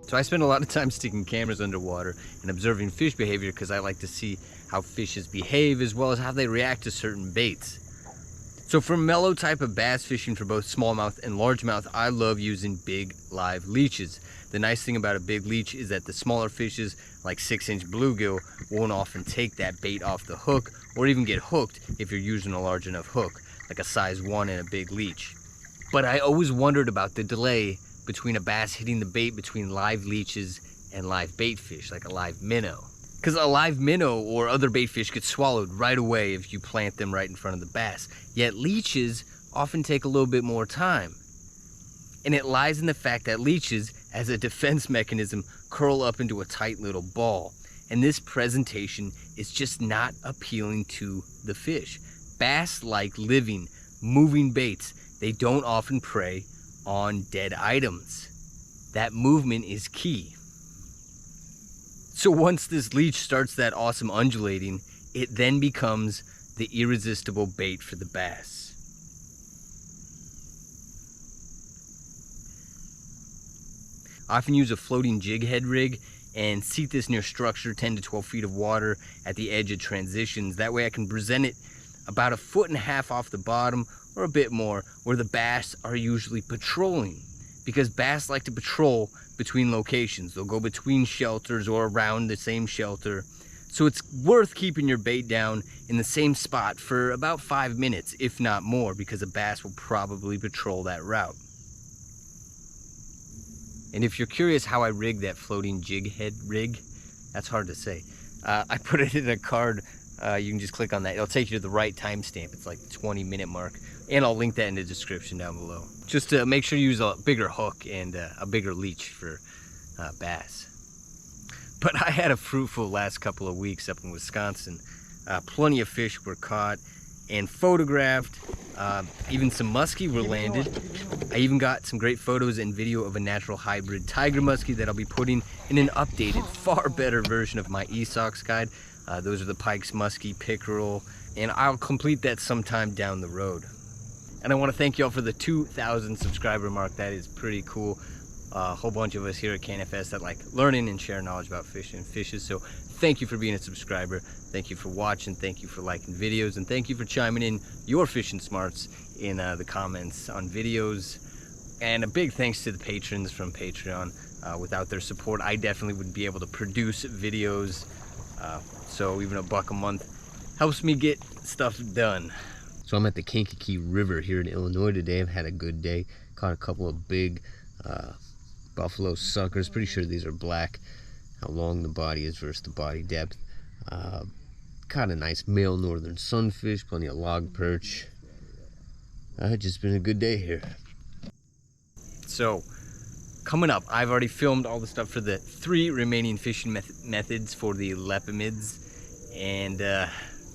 So I spend a lot of time sticking cameras underwater and observing fish behavior because I like to see how fishes behave as well as how they react to certain baits. So for mellow type of bass fishing for both smallmouth and largemouth, I love using big live leeches. The nice thing about a big leech is that the smaller fishes like 6-inch bluegill won't often take that bait off the hook or even get hooked if you're using a large enough hook, like a size 1 and a big leech. But I always wondered about the delay between a bass hitting the bait between live leeches and live bait fish, like a live minnow. Because a live minnow or other bait fish get swallowed right away if you plant them right in front of the bass. Yet leeches often take a little bit more time. And it lies in the fact that leeches, as a defense mechanism, curl up into a tight little ball. And this presentation is just not appealing to the fish. Bass like living, moving baits. They don't often prey on dead items. That movement is key. So once this leech starts that awesome undulating, it then becomes the irresistible bait for the bass. I often use a floating jig head rig and seat this near structure, 10 to 12 feet of water at the edge of transitions. That way I can present it about 1.5 feet off the bottom or a bit more, where the bass are usually patrolling. Because bass like to patrol between locations. They'll go between shelters or around the same shelter. So it's worth keeping your bait down in the same spot for about 5 minutes, if not more, because a bass will probably patrol that route. And if you're curious how I rig that floating jig head rig, that's hard to say. I put it in a card. You can just click on that. It'll take you to the right timestamp. It's like the 20-minute mark. And I'll link that in the description down below. Just to make sure you use a bigger hook and a bigger leech for bass. But I had a fruitful last couple of weeks up in Wisconsin. Plenty of fish were caught and photographed. Even some muskie were landed. I even got some great photos and video of a natural hybrid tiger muskie that I'll be putting in an updated, far better version of my eSox guide. Those are the Pike's muskie, pickerel, and I'll complete that sometime down the road. And I want to thank you all for the 2,000 subscriber mark. That is pretty cool. A whole bunch of us here at KNFS that like learning and sharing knowledge about fishing and fishes. So thank you for being a subscriber. Thank you for watching. Thank you for liking videos. And thank you for chiming in your fishing smarts in the comments on videos. And a big thanks to the patrons from Patreon. Without their support, I definitely wouldn't be able to produce videos. So even $1 a month helps me get stuff done. So I'm at the Kankakee River here in Illinois today. I've had a good day. Caught a couple of big buffalo suckers. Pretty sure these are black. How long the body is versus the body depth. Caught a nice male northern sunfish. Plenty of log perch. Just been a good day here. So coming up, I've already filmed all the stuff for the 3 remaining fishing methods for the lepimids. And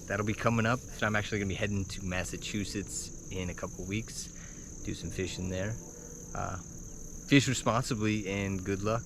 that'll be coming up. So I'm actually going to be heading to Massachusetts in a couple weeks. Do some fishing there. Fish responsibly and good luck.